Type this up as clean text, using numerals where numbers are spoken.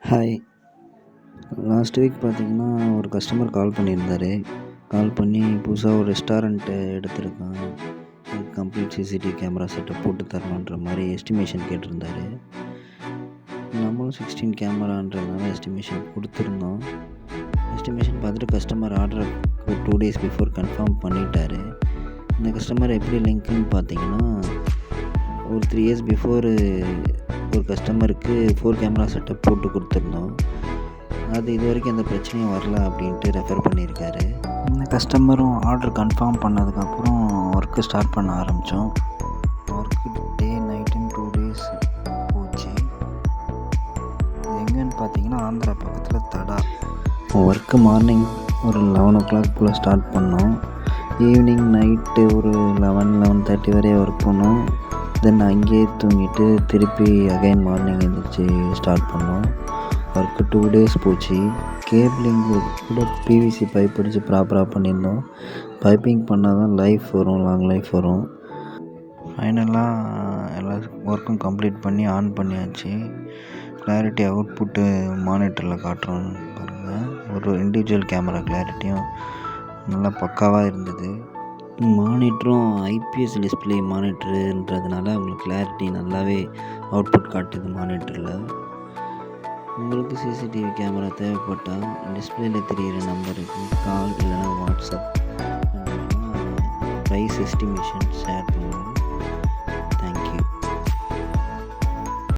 Hi. Last week பார்த்தீங்கன்னா, ஒரு customer கால் பண்ணியிருந்தாரு. கால் பண்ணி புதுசா ஒரு ரெஸ்டாரண்ட்டு எடுத்திருக்கான். அதுக்கு கம்ப்ளீட் சிசிடிவி கேமரா செட்டப் போட்டு தரணுன்ற மாரி எஸ்டிமேஷன் கேட்டிருந்தாரு. நம்மளும் 16 கேமரான்றதுனால எஸ்டிமேஷன் குடுத்துருந்தோம். எஸ்டிமேஷன் பார்த்துட்டு கஸ்டமர் ஆர்டர ஒரு 2 டேஸ் பிஃபோர் கன்ஃபார்ம் பண்ணிட்டாரு. இந்த கஸ்டமர் எப்படி லிங்க்குன்னு பார்த்தீங்கன்னா, ஒரு 3 இயர்ஸ் பிஃபோரு ஒரு கஸ்டமருக்கு 4 கேமரா செட்டப் போட்டு குடுத்துருந்தோம். அது இதுவரைக்கும் எந்த பிரச்சனையும் வரல அப்படின்ட்டு ரெஃபர் பண்ணியிருக்காரு. இந்த கஸ்டமரும் ஆர்டர் கன்ஃபார்ம் பண்ணதுக்கப்புறம் ஒர்க்கு ஸ்டார்ட் பண்ண ஆரம்பித்தோம். ஒர்க்கு டே நைட்டுன்னு 2 டேஸ் போச்சு. இது எங்கேன்னு பார்த்தீங்கன்னா, ஆந்திரா பக்கத்தில் தடா. ஒர்க்கு மார்னிங் ஒரு 11 போல் ஸ்டார்ட் பண்ணோம். ஈவினிங் நைட்டு ஒரு 11:30 வரையும் ஒர்க் பண்ணோம். தென் அங்கேயே தூங்கிட்டு திருப்பி அகைன் மார்னிங் எழுந்திரிச்சி ஸ்டார்ட் பண்ணோம். ஒர்க்கு 2 டேஸ் போச்சு. கேபிளிங் கூட பிவிசி பைப் அடித்து ப்ராப்பராக பண்ணியிருந்தோம். பைப்பிங் பண்ணால் தான் லைஃப் வரும், லாங் லைஃப் வரும். ஃபைனலாக எல்லா ஒர்க்கும் கம்ப்ளீட் பண்ணி ஆன் பண்ணியாச்சு. கிளாரிட்டி அவுட்புட்டு மானிட்டரில் காட்டுறோம் பாருங்கள். ஒரு இண்டிவிஜுவல் கேமரா கிளாரிட்டியும் நல்லா பக்காவாக இருந்தது. மானிட்டரும் ஐபிஎஸ் டிஸ்பிளே மானிட்டருன்றதுனால உங்களுக்கு கிளாரிட்டி நல்லாவே அவுட்புட் காட்டுது மானிட்டரில். உங்களுக்கு சிசிடிவி கேமரா தேவைப்பட்டால் டிஸ்பிளேயில் தெரிகிற நம்பருக்கு கால் இல்லைனா வாட்ஸ்அப் பண்ணிங்கன்னா ப்ரைஸ் எஸ்டிமேஷன் ஷேர்